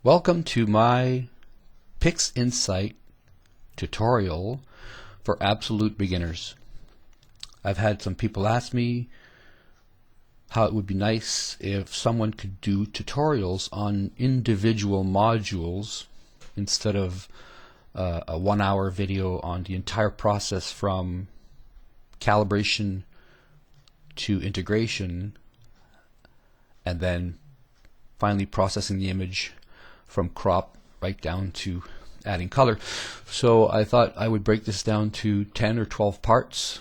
Welcome to my Pixinsight tutorial for absolute beginners. I've had some people ask me how it would be nice if someone could do tutorials on individual modules instead of a 1-hour video on the entire process from calibration to integration and then finally processing the image from crop right down to adding color. So I thought I would break this down to 10 or 12 parts,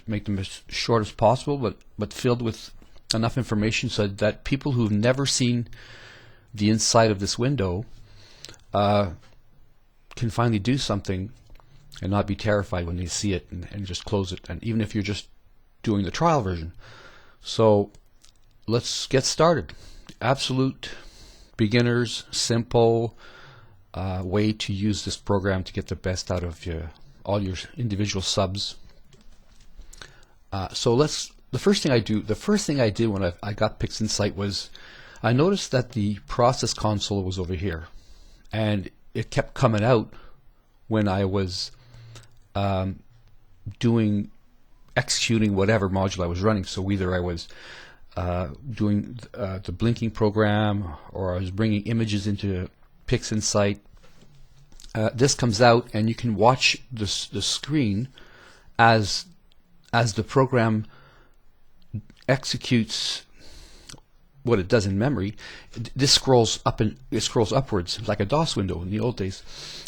make them as short as possible, but filled with enough information so that people who've never seen the inside of this window can finally do something and not be terrified when they see it and just close it, and even if you're just doing the trial version. So let's get started. Absolute beginners, simple way to use this program to get the best out of all your individual subs. The first thing I did when I got Pixinsight was I noticed that the process console was over here, and it kept coming out when I was executing whatever module I was running. So either I was doing the blinking program, or I was bringing images into Pixinsight. This comes out, and you can watch the screen as the program executes what it does in memory. This scrolls up, and it scrolls upwards like a DOS window in the old days.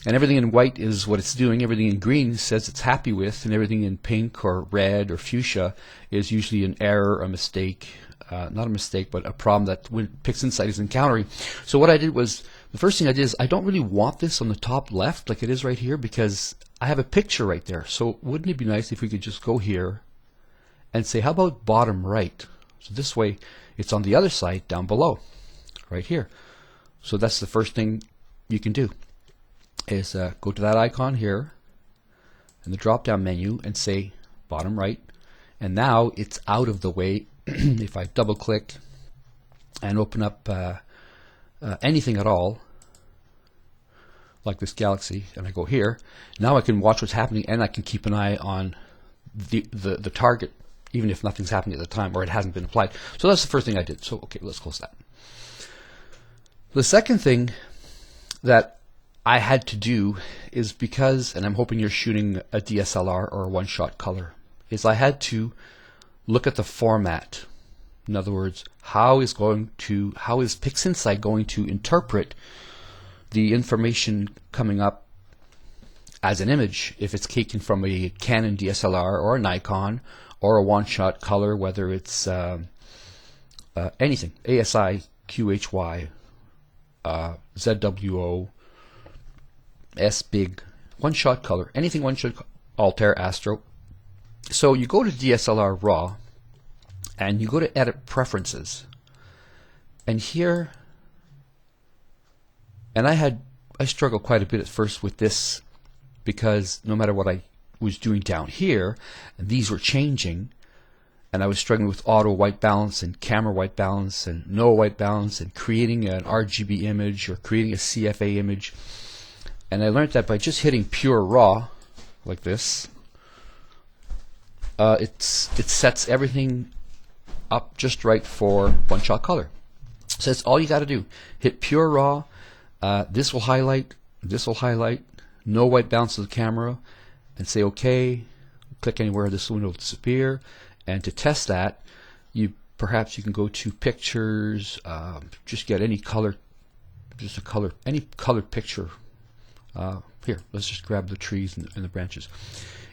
And everything in white is what it's doing. Everything in green says it's happy with, and everything in pink or red or fuchsia is usually an error, a mistake. Not a mistake, but a problem that Pixinsight is encountering. So what I did was, the first thing I did is, I don't really want this on the top left like it is right here, because I have a picture right there. So wouldn't it be nice if we could just go here and say, how about bottom right? So this way it's on the other side down below, right here. So that's the first thing you can do, is go to that icon here in the drop down menu and say bottom right, and now it's out of the way. If I double click and open up anything at all, like this galaxy, and I go here, now I can watch what's happening, and I can keep an eye on the target, even if nothing's happening at the time or it hasn't been applied. So that's the first thing I did. So okay, let's close that. The second thing that I had to do is, because, and I'm hoping you're shooting a DSLR or a one-shot color, is I had to look at the format. In other words, how is Pixinsight going to interpret the information coming up as an image, if it's taken from a Canon DSLR or a Nikon or a one-shot color, whether it's anything, ASI, QHY, ZWO, S-Big, one-shot color, anything one-shot, Altair, Astro. So you go to DSLR RAW, and you go to Edit Preferences, and here, and I struggled quite a bit at first with this, because no matter what I was doing down here, and these were changing, and I was struggling with auto white balance and camera white balance and no white balance and creating an RGB image or creating a CFA image. And I learned that by just hitting pure RAW like this, it sets everything up just right for one-shot color. So that's all you got to do. Hit pure RAW. This will highlight. This will highlight. No white balance of the camera, and say OK. Click anywhere. This window will disappear. And to test that, perhaps you can go to Pictures. Just get any color, any colored picture. Here, let's just grab the trees and the branches.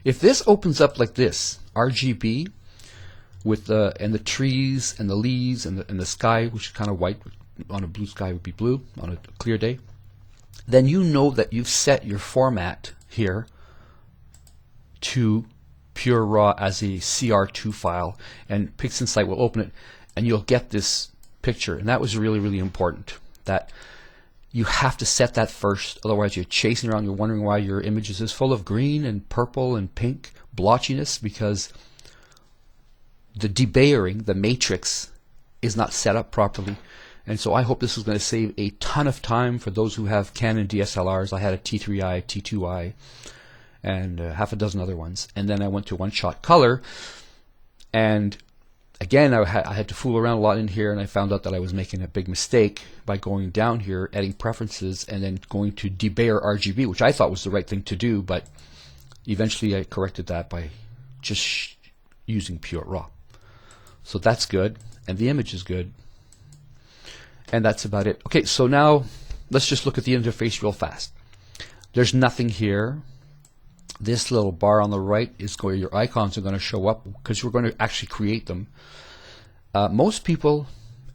If this opens up like this, RGB, with the trees and the leaves and the sky, which is kind of white, on a blue sky would be blue on a clear day, then you know that you've set your format here to pure RAW as a CR2 file, and Pixinsight will open it, and you'll get this picture. And that was really, really important, that you have to set that first. Otherwise you're chasing around, you're wondering why your image is full of green and purple and pink blotchiness, because the debayering, the matrix, is not set up properly, And so I hope this is going to save a ton of time for those who have Canon DSLRs. I had a T3i, T2i, and half a dozen other ones. And then I went to one-shot color, and again, I had to fool around a lot in here, and I found out that I was making a big mistake by going down here, adding preferences, and then going to debayer RGB, which I thought was the right thing to do, but eventually I corrected that by just using pure raw. So that's good, and the image is good, and that's about it. Okay, so now let's just look at the interface real fast. There's nothing here. This little bar on the right is where your icons are going to show up, because we're going to actually create them. Most people,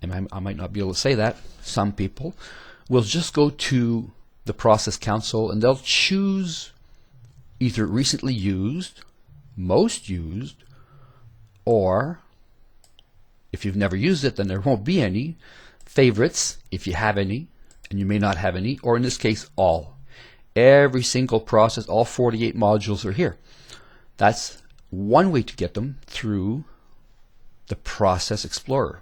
and I might not be able to say that, some people will just go to the process console and they'll choose either recently used, most used, or if you've never used it, then there won't be any, favorites if you have any, and you may not have any, or in this case all. Every single process, all 48 modules are here. That's one way to get them, through the Process Explorer.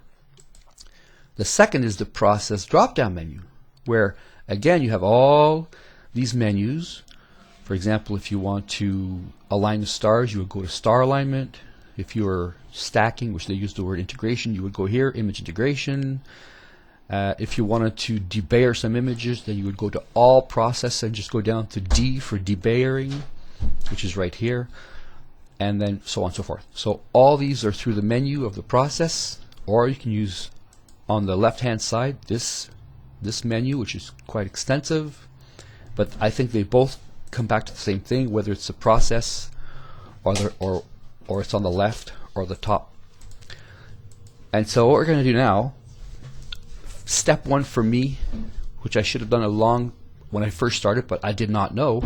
The second is the Process drop-down menu, where again you have all these menus. For example, if you want to align the stars, you would go to star alignment. If you are stacking, which they use the word integration, you would go here, image integration. If you wanted to debayer some images, then you would go to all process and just go down to D for debayering, which is right here, and then so on and so forth. So all these are through the menu of the process, or you can use on the left hand side this menu, which is quite extensive, but I think they both come back to the same thing, whether it's the process or it's on the left or the top. And so what we're going to do now, step one for me, which I should have done when I first started, but I did not know,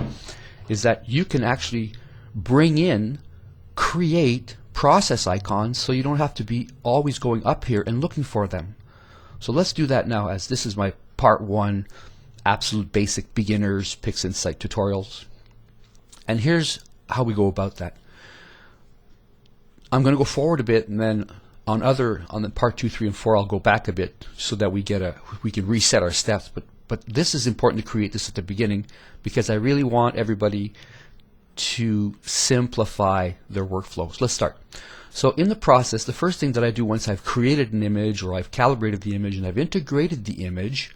is that you can actually create process icons, so you don't have to be always going up here and looking for them. So let's do that now, as this is my part one, absolute basic beginners Pixinsight tutorials. And here's how we go about that. I'm going to go forward a bit, and then on the part 2, 3, and 4, I'll go back a bit so that we can reset our steps. But this is important to create this at the beginning, because I really want everybody to simplify their workflows. Let's start. So in the process, the first thing that I do once I've created an image, or I've calibrated the image and I've integrated the image,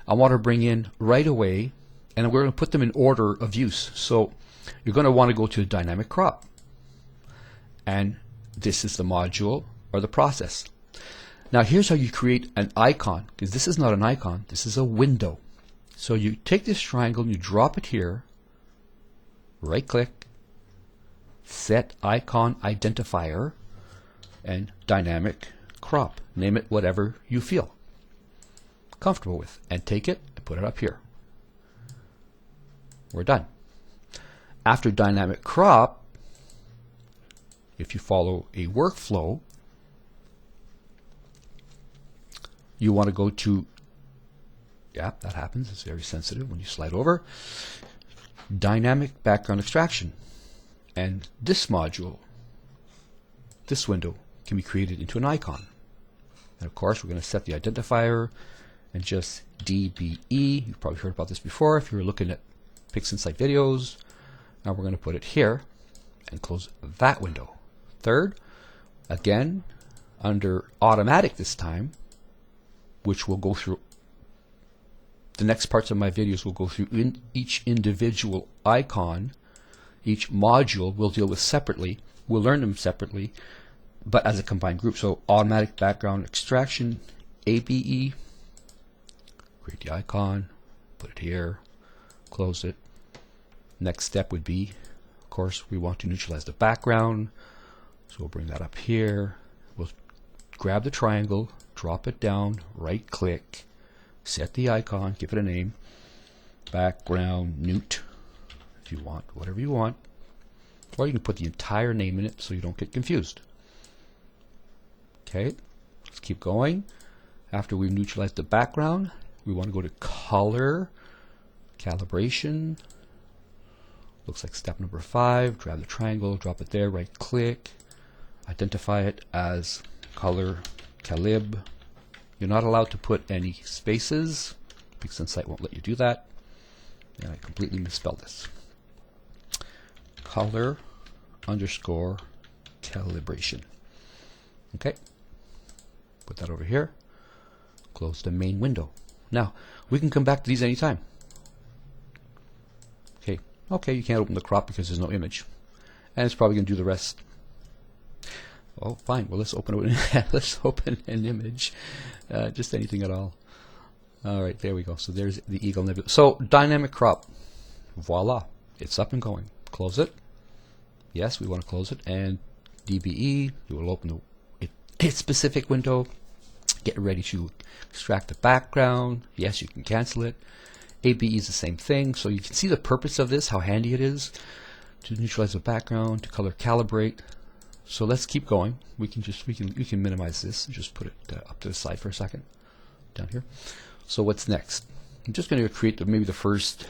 I want to bring in right away, and we're going to put them in order of use. So you're going to want to go to dynamic crop, and this is the module or the process. Now here's how you create an icon, because this is not an icon, this is a window. So you take this triangle and you drop it here, right click, set icon identifier, and dynamic crop. Name it whatever you feel comfortable with, and take it and put it up here. We're done. After dynamic crop, if you follow a workflow, you want to go to, yeah, that happens, it's very sensitive when you slide over, dynamic background extraction. And this module, this window, can be created into an icon. And of course, we're going to set the identifier and just DBE. You've probably heard about this before if you were looking at Pixinsight videos. Now we're going to put it here and close that window. Third, again, under automatic this time, which will go through the next parts of my videos, will go through each individual icon. Each module we'll deal with separately. We'll learn them separately, but as a combined group. So automatic background extraction, ABE, create the icon, put it here, close it. Next step would be, of course, we want to neutralize the background. So we'll bring that up here. We'll grab the triangle, drop it down, right click, set the icon, give it a name, background neut, if you want, whatever you want, or you can put the entire name in it so you don't get confused. Okay, let's keep going. After we've neutralized the background, we want to go to color, calibration. Looks like step number 5. Grab the triangle, drop it there, right click, identify it as color calib, You're not allowed to put any spaces. Pixinsight won't let you do that. And I completely misspelled this. Color underscore calibration. Okay. Put that over here. Close the main window. Now, we can come back to these anytime. Okay. Okay, you can't open the crop because there's no image. And it's probably going to do the rest. Oh, fine. Well, let's open it. Let's open an image. Just anything at all. All right, there we go. So there's the Eagle Nebula. So dynamic crop. Voila. It's up and going. Close it. Yes, we want to close it. And DBE, you will open its specific window. Get ready to extract the background. Yes, you can cancel it. ABE is the same thing. So you can see the purpose of this, how handy it is to neutralize the background, to color calibrate. So let's keep going. We can minimize this and just put it up to the side for a second, down here. So what's next? I'm just going to create maybe the first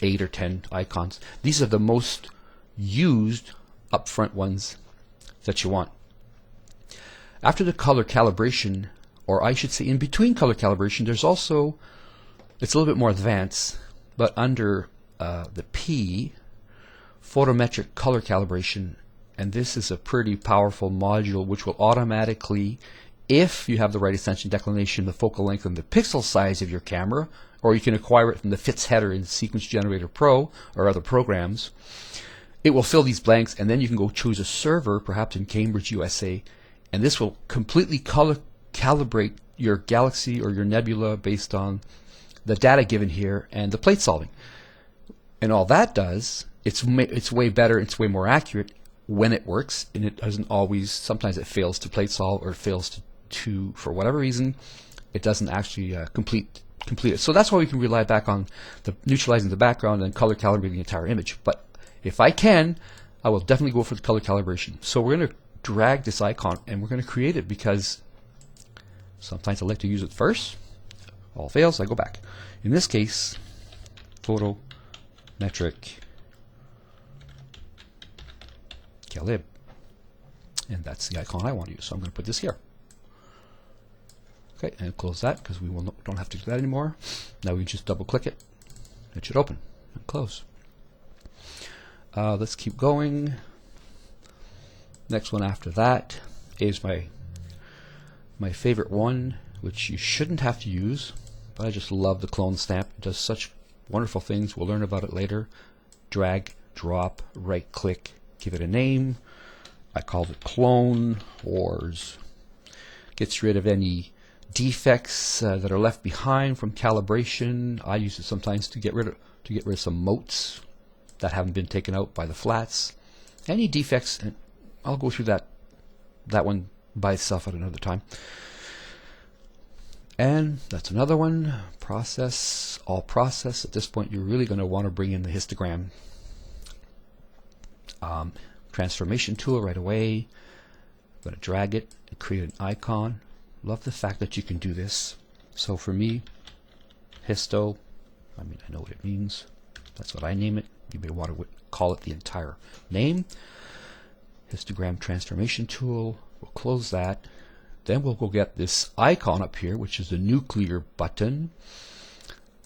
8 or 10 icons. These are the most used upfront ones that you want. After the color calibration, or I should say in between color calibration, there's also, it's a little bit more advanced, but under the P, photometric color calibration. And this is a pretty powerful module which will automatically, if you have the right extension declination, the focal length, and the pixel size of your camera, or you can acquire it from the FITS header in Sequence Generator Pro or other programs, it will fill these blanks, and then you can go choose a server, perhaps in Cambridge, USA, and this will completely color calibrate your galaxy or your nebula based on the data given here and the plate solving. And all that does, it's way better, it's way more accurate when it works, and it doesn't always, sometimes it fails to plate solve, or it fails to for whatever reason, it doesn't actually complete it. So that's why we can rely back on the neutralizing the background and color calibrating the entire image. But if I can, I will definitely go for the color calibration. So we're going to drag this icon and we're going to create it, because sometimes I like to use it first. All fails, I go back. In this case, photometric calib, and that's the icon I want to use. So I'm going to put this here. Okay, and close that because we don't have to do that anymore. Now we just double click it. It should open and close. Let's keep going. Next one after that is my favorite one, which you shouldn't have to use, but I just love the clone stamp. It does such wonderful things. We'll learn about it later. Drag, drop, right click, give it a name. I called it Clone Wars. Gets rid of any defects that are left behind from calibration. I use it sometimes to get rid of some motes that haven't been taken out by the flats. Any defects, and I'll go through that one by itself at another time. And that's another one. Process, all process. At this point, you're really going to want to bring in the histogram transformation tool right away. I'm going to drag it and create an icon. Love the fact that you can do this. So for me, histo, I know what it means. That's what I name it. You may want to call it the entire name. Histogram transformation tool. We'll close that. Then we'll go get this icon up here, which is the nuclear button,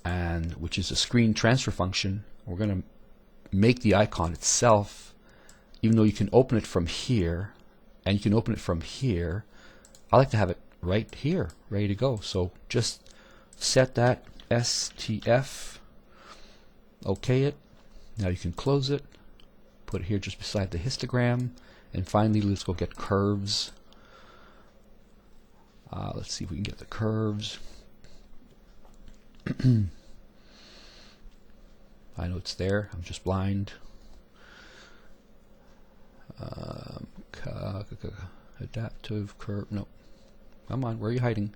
and which is a screen transfer function. We're going to make the icon itself, even though you can open it from here, and you can open it from here. I like to have it right here, ready to go. So just set that STF, okay it. Now you can close it, put it here just beside the histogram, and finally let's go get curves. Let's see if we can get the curves. I know it's there, I'm just blind. Adaptive curve, no. Come on, where are you hiding?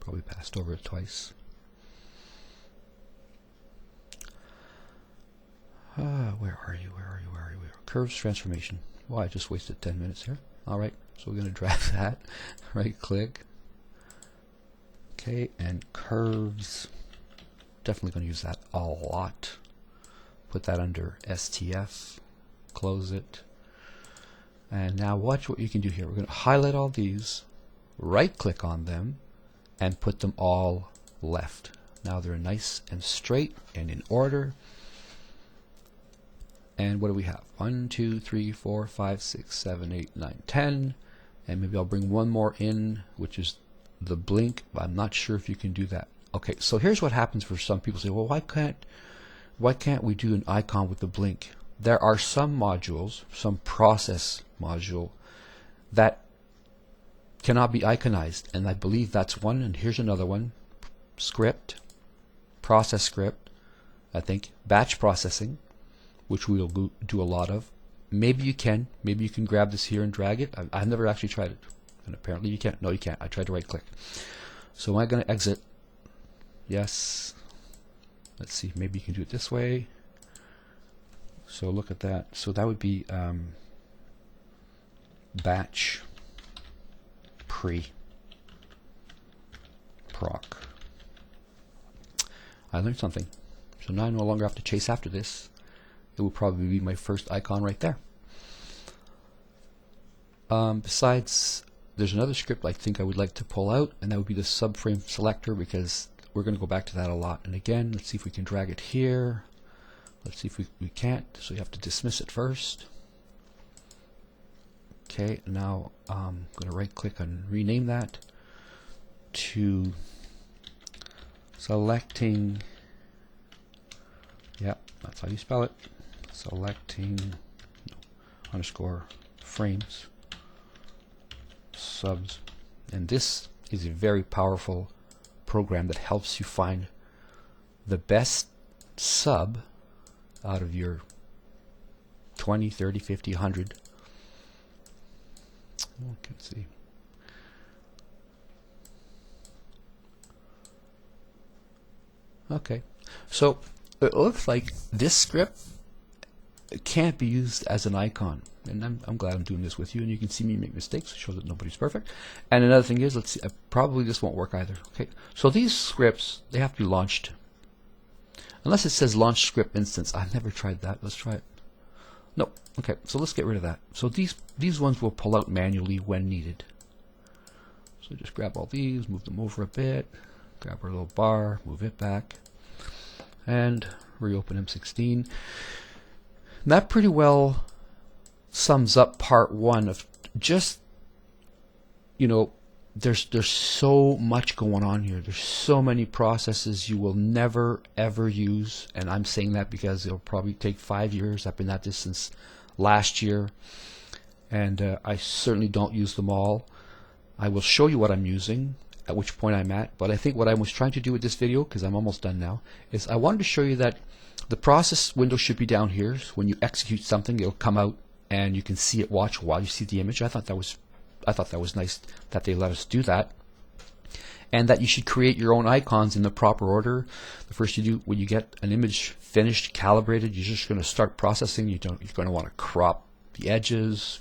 Probably passed over it twice. Where are you? Curves transformation. Well, I just wasted 10 minutes here. Alright, so we're going to drag that. Right click. Okay, and curves. Definitely going to use that a lot. put that under STF, close it. And now watch what you can do here. We're going to highlight all these, right click on them, and put them all left. Now they're nice and straight and in order. And what do we have? 1, 2, 3, 4, 5, 6, 7, 8, 9, 10. And maybe I'll bring one more in, which is the blink, but I'm not sure if you can do that. Okay, so here's what happens for some people. Say, well, why can't we do an icon with the blink? There are some modules, some process module, that cannot be iconized, and I believe that's one. And here's another one: script, process script, I think batch processing, which we'll do a lot of. Maybe you can grab this here and drag it. I've never actually tried it, and apparently you can't. No, you can't. I tried to right click. So am I going to exit? Yes. Let's see, maybe you can do it this way. So look at that. So that would be batch proc. I learned something. So now I no longer have to chase after this. It will probably be my first icon right there. Besides, there's another script I think I would like to pull out, and that would be the subframe selector, because we're going to go back to that a lot. And again, let's see if we can drag it here. Let's see if we can't, so you have to dismiss it first. Okay, now I'm going to right click and rename that to selecting, yeah, that's how you spell it, selecting underscore frames subs. And this is a very powerful program that helps you find the best sub out of your 20, 30, 50, 100. Let's see. Okay, so it looks like this script can't be used as an icon, and I'm glad I'm doing this with you, and you can see me make mistakes. It shows that nobody's perfect. And another thing is, let's see, probably this won't work either. Okay, so these scripts, they have to be launched. Unless it says launch script instance. I've never tried that. Let's try it. No. Okay, so let's get rid of that. So these ones will pull out manually when needed. So just grab all these, move them over a bit, grab our little bar, move it back, and reopen M16. And that pretty well sums up part one of just, you know, there's so much going on here. There's so many processes you will never ever use, and I'm saying that because it'll probably take 5 years. I've been at this since last year, and I certainly don't use them all. I will show you what I'm using, at which point I'm at, but I think what I was trying to do with this video, because I'm almost done now, is I wanted to show you that the process window should be down here. So when you execute something, it'll come out and you can see it watch while you see the image. I thought that was nice that they let us do that, and that you should create your own icons in the proper order. The first you do, when you get an image finished, calibrated, you're just going to start processing. You're going to want to crop the edges.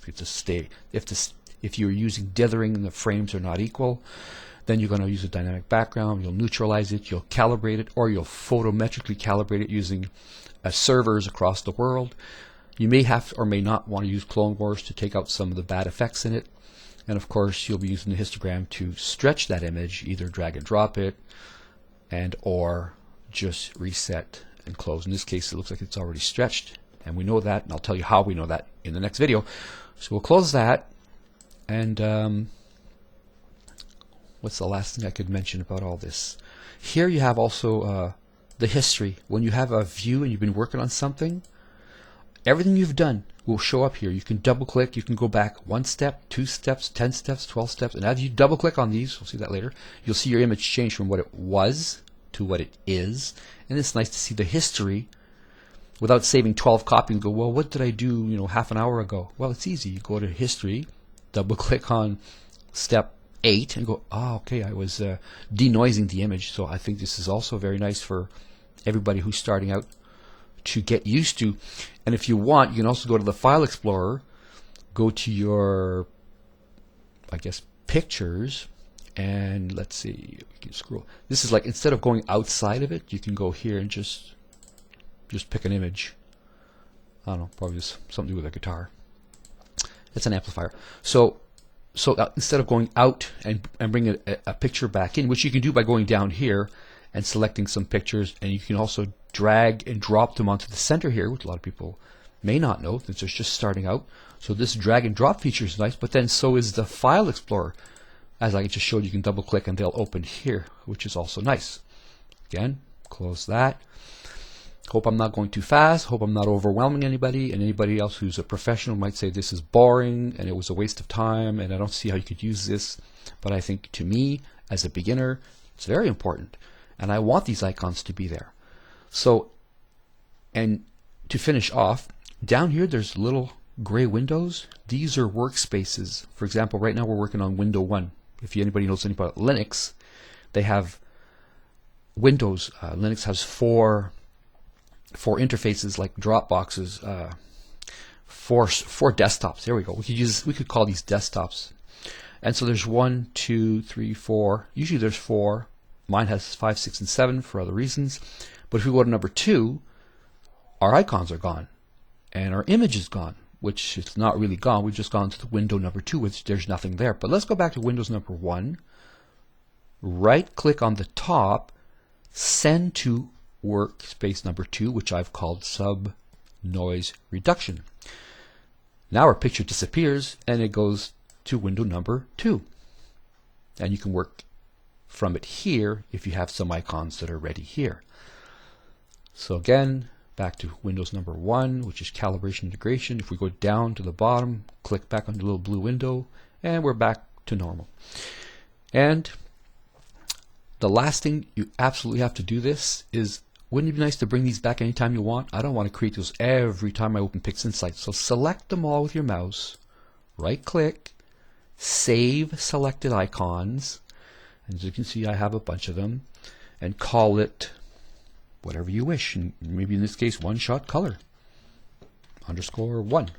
If you're using dithering and the frames are not equal, then you're going to use a dynamic background. You'll neutralize it, you'll calibrate it, or you'll photometrically calibrate it using servers across the world. You may have or may not want to use Clone Wars to take out some of the bad effects in it. And of course, you'll be using the histogram to stretch that image, either drag and drop it, and or just reset and close. In this case, it looks like it's already stretched, and we know that, and I'll tell you how we know that in the next video. So we'll close that, and what's the last thing I could mention about all this? Here you have also the history. When you have a view and you've been working on something, everything you've done will show up here. You can double click, you can go back 1 step, 2 steps, 10 steps, 12 steps, and as you double click on these, we'll see that later, you'll see your image change from what it was to what it is. And it's nice to see the history without saving 12 copies and go, well, what did I do, you know, half an hour ago? Well, it's easy. You go to history, double click on step 8 and go, oh, okay, I was denoising the image. So I think this is also very nice for everybody who's starting out to get used to. And if you want, you can also go to the File Explorer, go to your, I guess, pictures, and let's see, we can scroll. This is like, instead of going outside of it, you can go here and just pick an image I don't know, probably just something to do with a guitar. It's an amplifier. So instead of going out and bringing a picture back in, which you can do by going down here and selecting some pictures, and you can also drag and drop them onto the center here, which a lot of people may not know since they're just starting out. So this drag and drop feature is nice, but then so is the File Explorer. As I just showed, you can double click and they'll open here, which is also nice. Again, close that. Hope I'm not going too fast. Hope I'm not overwhelming anybody, and anybody else who's a professional might say this is boring and it was a waste of time and I don't see how you could use this. But I think to me, as a beginner, it's very important, and I want these icons to be there. So, and to finish off, down here there's little gray windows. These are workspaces. For example, right now we're working on window 1. If anybody knows anything about Linux, they have windows. Linux has four interfaces like Dropboxes, four desktops. There we go. We could call these desktops. And so there's 1, 2, 3, 4. Usually there's 4. Mine has 5, 6, and 7 for other reasons. But if we go to number 2, our icons are gone, and our image is gone, which is not really gone. We've just gone to the window number 2, which there's nothing there. But let's go back to Windows number 1. Right click on the top, send to workspace number 2, which I've called sub noise reduction. Now our picture disappears and it goes to window number 2. And you can work from it here if you have some icons that are ready here. So again, back to Windows number 1, which is calibration integration. If we go down to the bottom, click back on the little blue window, and we're back to normal. And the last thing you absolutely have to do this is, wouldn't it be nice to bring these back anytime you want? I don't want to create those every time I open Pixinsight. So select them all with your mouse, right click, save selected icons, and as you can see I have a bunch of them, and call it whatever you wish, and maybe in this case one shot color _1,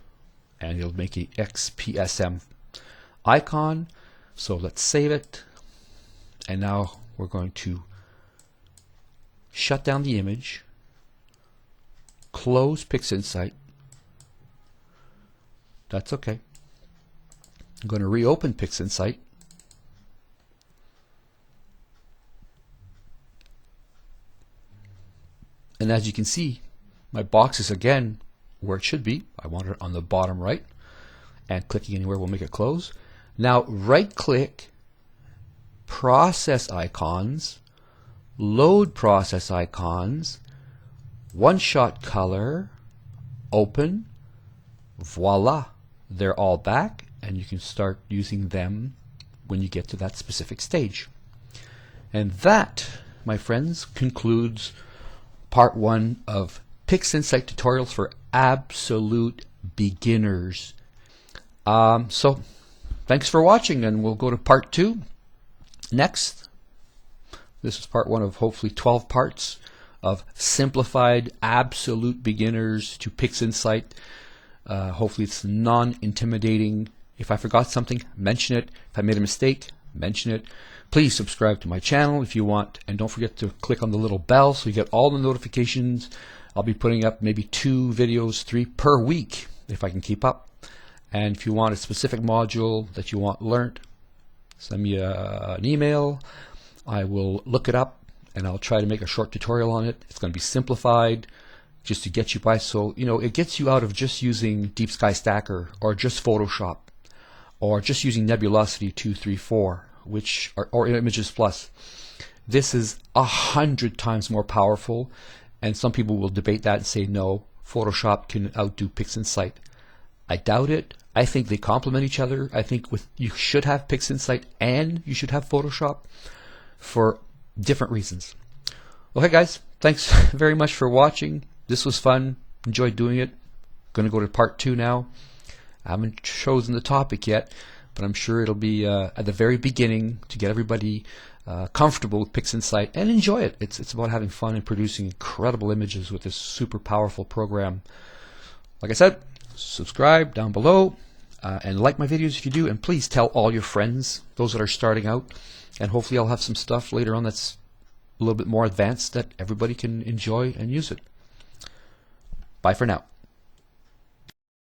and it'll make a XPSM icon. So let's save it, and now we're going to shut down the image, close Pixinsight. That's okay. I'm going to reopen Pixinsight. And as you can see, my box is again where it should be. I want it on the bottom right, and clicking anywhere will make it close. Now right click, process icons, load process icons, one shot color, open, voila, they're all back, and you can start using them when you get to that specific stage. And that, my friends, concludes part 1 of Pixinsight tutorials for absolute beginners. So thanks for watching, and we'll go to part 2 next. This is part 1 of hopefully 12 parts of simplified absolute beginners to Pixinsight. Hopefully it's non-intimidating. If I forgot something, mention it. If I made a mistake, mention it. Please subscribe to my channel if you want, and don't forget to click on the little bell so you get all the notifications. I'll be putting up maybe 2 videos, 3 per week if I can keep up. And if you want a specific module that you want learned, send me an email. I will look it up and I'll try to make a short tutorial on it. It's going to be simplified just to get you by, so you know, it gets you out of just using Deep Sky Stacker or just Photoshop or just using Nebulosity 234, which are, or Images Plus. This is 100 times more powerful, and some people will debate that and say no, Photoshop can outdo Pixinsight. I doubt it. I think they complement each other. I think you should have Pixinsight and you should have Photoshop for different reasons. Okay guys, thanks very much for watching. This was fun. Enjoyed doing it. Going to go to part 2 now. I haven't chosen the topic yet, but I'm sure it'll be at the very beginning to get everybody comfortable with Pixinsight and enjoy it. It's about having fun and producing incredible images with this super powerful program. Like I said, subscribe down below and like my videos if you do, and please tell all your friends, those that are starting out, and hopefully I'll have some stuff later on that's a little bit more advanced that everybody can enjoy and use it. Bye for now.